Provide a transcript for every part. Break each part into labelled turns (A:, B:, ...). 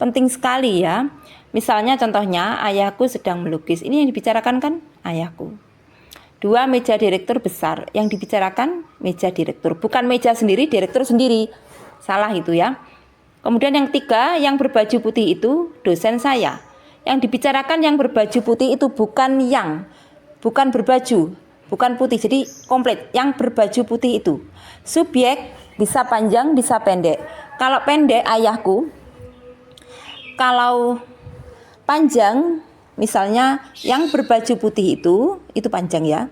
A: penting sekali ya. Misalnya contohnya ayahku sedang melukis. Ini yang dibicarakan kan ayahku. 2, meja direktur besar. Yang dibicarakan meja direktur. Bukan meja sendiri, direktur sendiri. Salah itu ya. Kemudian yang 3, yang berbaju putih itu dosen saya. Yang dibicarakan yang berbaju putih itu bukan berbaju, bukan putih. Jadi komplit, yang berbaju putih itu. Subjek bisa panjang, bisa pendek. Kalau pendek ayahku, kalau panjang misalnya yang berbaju putih itu panjang ya.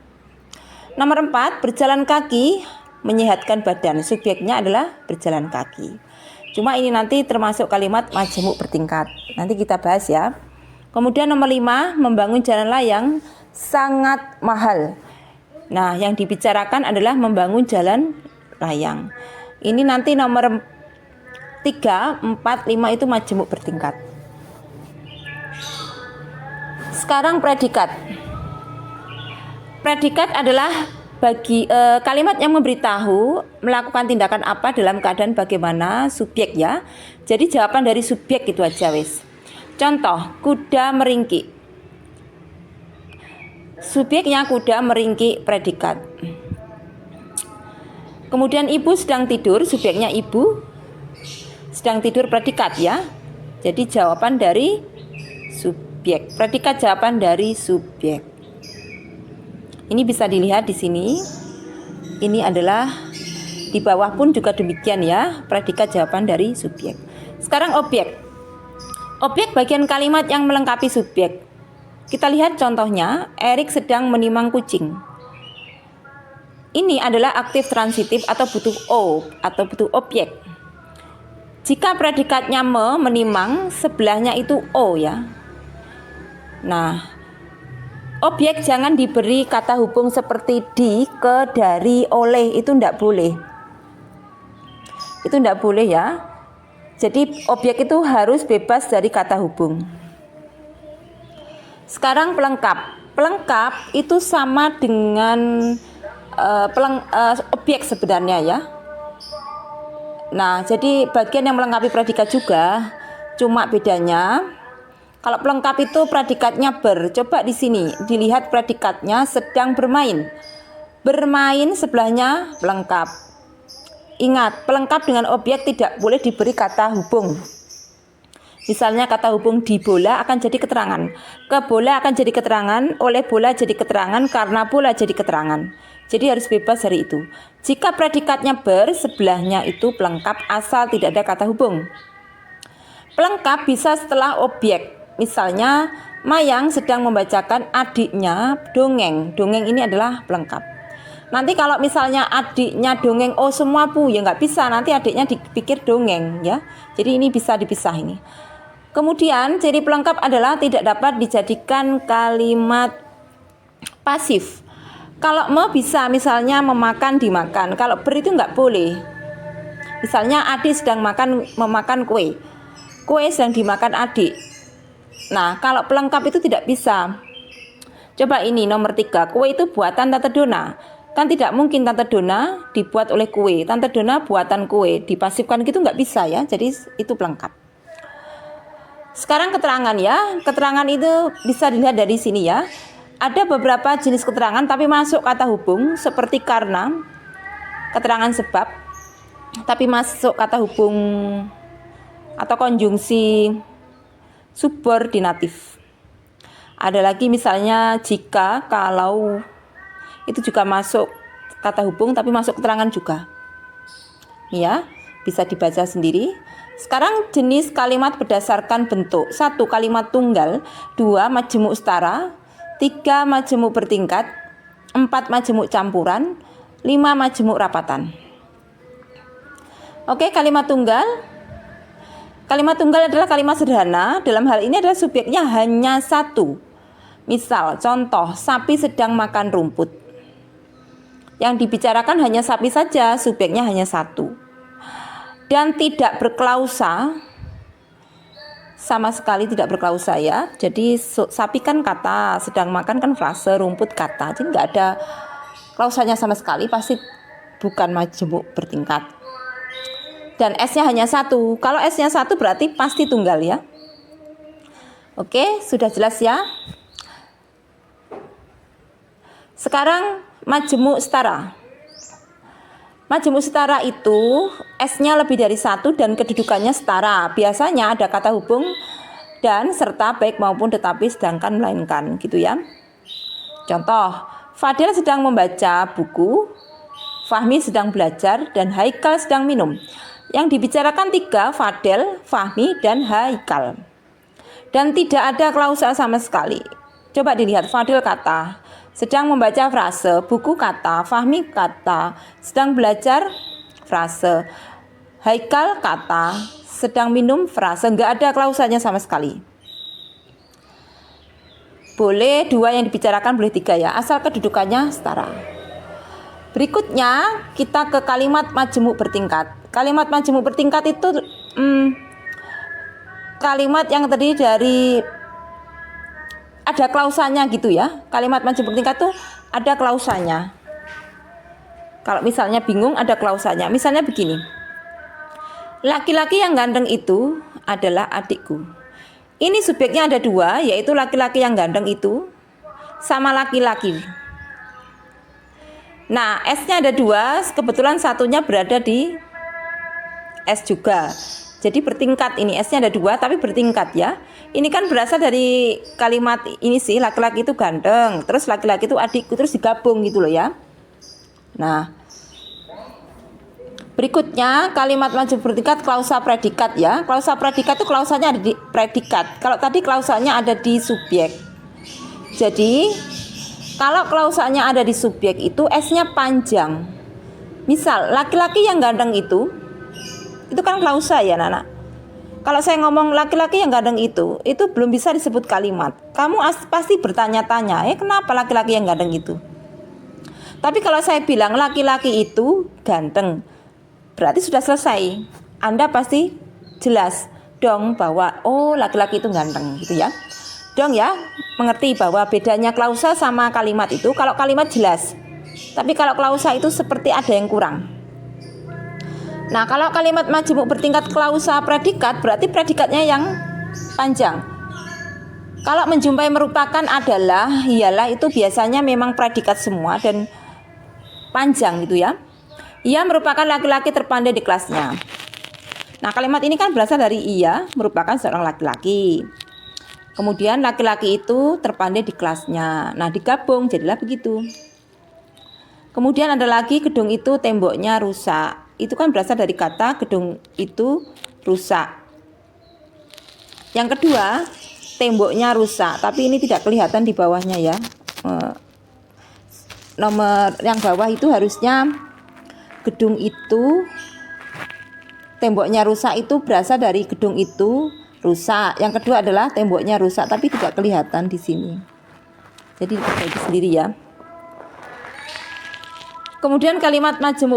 A: Nomor 4, berjalan kaki menyehatkan badan. Subjeknya adalah berjalan kaki. Cuma ini nanti termasuk kalimat majemuk bertingkat. Nanti kita bahas ya. Kemudian nomor 5, membangun jalan layang sangat mahal. Nah, yang dibicarakan adalah membangun jalan layang. Ini nanti nomor 3, 4, 5 itu majemuk bertingkat. Sekarang predikat. Predikat adalah kalimat yang memberitahu melakukan tindakan apa dalam keadaan bagaimana subjek ya. Jadi jawaban dari subjek itu aja wis. Contoh, kuda meringkik. Subjeknya kuda meringkik predikat. Kemudian ibu sedang tidur, subjeknya ibu sedang tidur predikat ya. Jadi jawaban dari subjek. Predikat jawaban dari subjek. Ini bisa dilihat di sini. Ini adalah di bawah pun juga demikian ya. Predikat jawaban dari subjek. Sekarang objek. Objek bagian kalimat yang melengkapi subjek. Kita lihat contohnya, Erik sedang menimang kucing. Ini adalah aktif transitif atau butuh o atau butuh objek. Jika predikatnya menimang, sebelahnya itu o ya. Nah, objek jangan diberi kata hubung seperti di, ke, dari, oleh, itu tidak boleh. Itu tidak boleh ya. Jadi objek itu harus bebas dari kata hubung. Sekarang pelengkap. Pelengkap itu sama dengan objek sebenarnya ya. Nah, jadi bagian yang melengkapi predikat juga. Cuma bedanya kalau pelengkap itu predikatnya ber. Coba di sini dilihat predikatnya sedang bermain. Bermain sebelahnya pelengkap. Ingat, pelengkap dengan objek tidak boleh diberi kata hubung. Misalnya kata hubung di bola akan jadi keterangan. Ke bola akan jadi keterangan, oleh bola jadi keterangan, karena bola jadi keterangan. Jadi harus bebas dari itu. Jika predikatnya ber, sebelahnya itu pelengkap asal tidak ada kata hubung. Pelengkap bisa setelah objek. Misalnya, Mayang sedang membacakan adiknya dongeng. Dongeng ini adalah pelengkap. Nanti kalau misalnya adiknya dongeng, oh semua bu, ya nggak bisa. Nanti adiknya dipikir dongeng ya. Jadi ini bisa dipisah ini. Kemudian ciri pelengkap adalah tidak dapat dijadikan kalimat pasif. Kalau bisa misalnya memakan, dimakan. Kalau ber itu nggak boleh. Misalnya adik sedang memakan kue. Kue sedang dimakan adik. Nah, kalau pelengkap itu tidak bisa. Coba ini nomor 3. Kue itu buatan Tante Dona. Kan tidak mungkin Tante Dona dibuat oleh kue. Tante Dona buatan kue. Dipasifkan gitu nggak bisa ya. Jadi itu pelengkap. Sekarang keterangan ya. Keterangan itu bisa dilihat dari sini ya. Ada beberapa jenis keterangan tapi masuk kata hubung seperti karena, keterangan sebab, tapi masuk kata hubung atau konjungsi subordinatif. Ada lagi misalnya jika, kalau, itu juga masuk kata hubung tapi masuk keterangan juga. Ya, bisa dibaca sendiri. Sekarang jenis kalimat berdasarkan bentuk. 1. Kalimat tunggal. 2. Majemuk setara. 3. Majemuk bertingkat. 4. Majemuk campuran. 5. Majemuk rapatan. Oke, kalimat tunggal. Kalimat tunggal adalah kalimat sederhana. Dalam hal ini adalah subjeknya hanya satu. Misal, contoh, sapi sedang makan rumput. Yang dibicarakan hanya sapi saja, subjeknya hanya satu. Dan tidak berklausa, sama sekali tidak berklausa ya. Jadi sapi kan kata, sedang makan kan frase, rumput kata. Jadi nggak ada klausanya sama sekali, pasti bukan majemuk bertingkat. dan S-nya hanya 1. Kalau S-nya 1 berarti pasti tunggal ya. Oke, sudah jelas ya. Sekarang majemuk setara. Majemuk setara itu S-nya lebih dari 1 dan kedudukannya setara. Biasanya ada kata hubung dan serta baik maupun tetapi sedangkan melainkan gitu ya. Contoh, Fadil sedang membaca buku, Fahmi sedang belajar, dan Haikal sedang minum. Yang dibicarakan 3, Fadil, Fahmi, dan Haikal. Dan tidak ada klausa sama sekali. Coba dilihat, Fadil kata, sedang membaca frase, buku kata, Fahmi kata, sedang belajar frase, Haikal kata, sedang minum frase. Nggak ada klausanya sama sekali. Boleh 2 yang dibicarakan, boleh 3 ya, asal kedudukannya setara. Berikutnya kita ke kalimat majemuk bertingkat. Kalimat majemuk bertingkat itu kalimat yang terdiri dari ada klausanya gitu ya. Kalimat majemuk bertingkat tuh ada klausanya. Kalau misalnya bingung ada klausanya. Misalnya begini. Laki-laki yang ganteng itu adalah adikku. Ini subjeknya ada 2, yaitu laki-laki yang ganteng itu sama laki-laki. Nah, S-nya ada 2, kebetulan satunya berada di S juga. Jadi bertingkat ini, S-nya ada 2 tapi bertingkat ya. Ini kan berasal dari kalimat ini sih, laki-laki itu ganteng, terus laki-laki itu adikku, terus digabung gitu loh ya. Nah, berikutnya kalimat majemuk bertingkat klausa predikat ya. Klausa predikat itu klausanya ada di predikat. Kalau tadi klausanya ada di subjek. Jadi kalau klausanya ada di subjek itu S-nya panjang. Misal laki-laki yang ganteng itu kan klausa ya Nana. Kalau saya ngomong laki-laki yang ganteng itu belum bisa disebut kalimat. Kamu pasti bertanya-tanya, kenapa laki-laki yang ganteng itu? Tapi kalau saya bilang laki-laki itu ganteng, berarti sudah selesai. Anda pasti jelas dong bahwa laki-laki itu ganteng gitu ya. Dong ya, mengerti bahwa bedanya klausa sama kalimat itu. Kalau kalimat jelas, tapi kalau klausa itu seperti ada yang kurang. Nah, kalau kalimat majemuk bertingkat klausa predikat, berarti predikatnya yang panjang. Kalau menjumpai merupakan adalah, ialah itu biasanya memang predikat semua dan panjang gitu ya. Ia merupakan laki-laki terpandai di kelasnya. Nah, kalimat ini kan berasal dari ia merupakan seorang laki-laki. Kemudian laki-laki itu terpandai di kelasnya. Nah, digabung jadilah begitu. Kemudian ada lagi gedung itu temboknya rusak. Itu kan berasal dari kata gedung itu rusak. Yang kedua, temboknya rusak, tapi ini tidak kelihatan di bawahnya ya. Nomor yang bawah itu harusnya gedung itu temboknya rusak itu berasal dari gedung itu rusak. Yang kedua adalah temboknya rusak, tapi tidak kelihatan di sini. Jadi diperbaiki sendiri ya. Kemudian kalimat majemuk